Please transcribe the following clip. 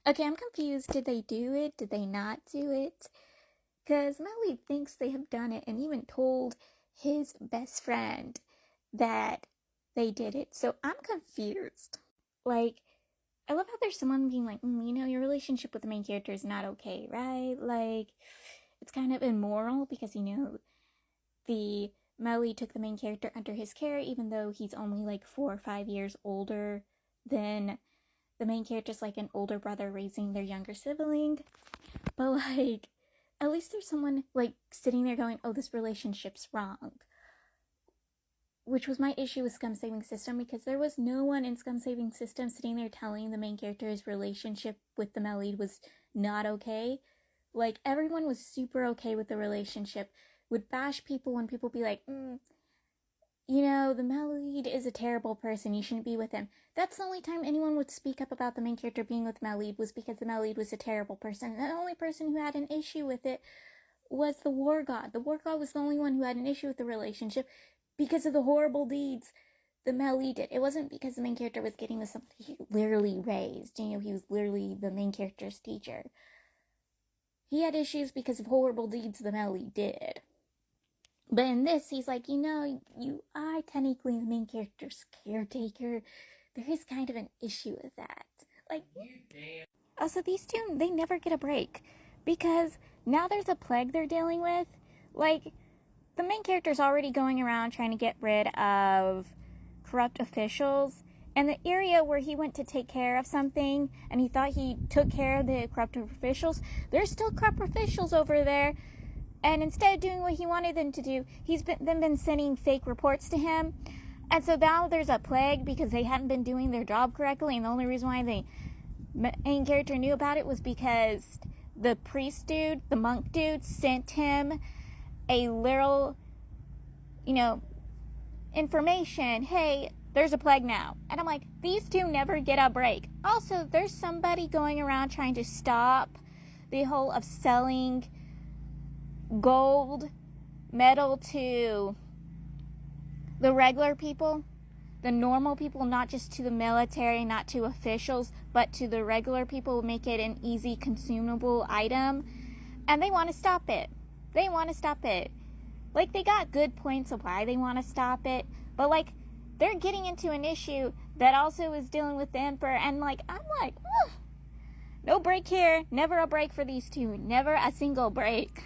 Okay, I'm confused. Did they do it? Did they not do it? Because Melly thinks they have done it and even told his best friend that they did it. So I'm confused. Like, I love how there's someone being like, your relationship with the main character is not okay, right? Like, it's kind of immoral because, the Melly took the main character under his care, even though he's only like 4 or 5 years older than the main character's like an older brother raising their younger sibling. But like, at least there's someone like sitting there going, oh, this relationship's wrong. Which was my issue with Scum Saving System, because there was no one in Scum Saving System sitting there telling the main character's relationship with the male lead was not okay. Like, everyone was super okay with the relationship, would bash people when people be like, the male lead is a terrible person, you shouldn't be with him. That's the only time anyone would speak up about the main character being with the male lead, was because the male lead was a terrible person. And the only person who had an issue with it was the War God. The War God was the only one who had an issue with the relationship because of the horrible deeds the male lead did. It wasn't because the main character was getting with somebody he literally raised. He was literally the main character's teacher. He had issues because of horrible deeds the male lead did. But in this, he's like, you are technically the main character's caretaker. There is kind of an issue with that. Like, also, these two, they never get a break. Because now there's a plague they're dealing with. Like, the main character's already going around trying to get rid of corrupt officials. And the area where he went to take care of something, and he thought he took care of the corrupt officials, there's still corrupt officials over there. And instead of doing what he wanted them to do, he's been sending fake reports to him. And so now there's a plague because they hadn't been doing their job correctly. And the only reason why the main character knew about it was because the priest dude, the monk dude, sent him a literal, information. Hey, there's a plague now. And I'm like, these two never get a break. Also, there's somebody going around trying to stop the whole of selling gold medal to the regular people, the normal people, not just to the military, not to officials, but to the regular people, make it an easy consumable item. And they want to stop it. Like, they got good points of why they want to stop it, but like, they're getting into an issue that also is dealing with the Emperor, and like, I'm like, no break here. Never a break for these two. Never a single break.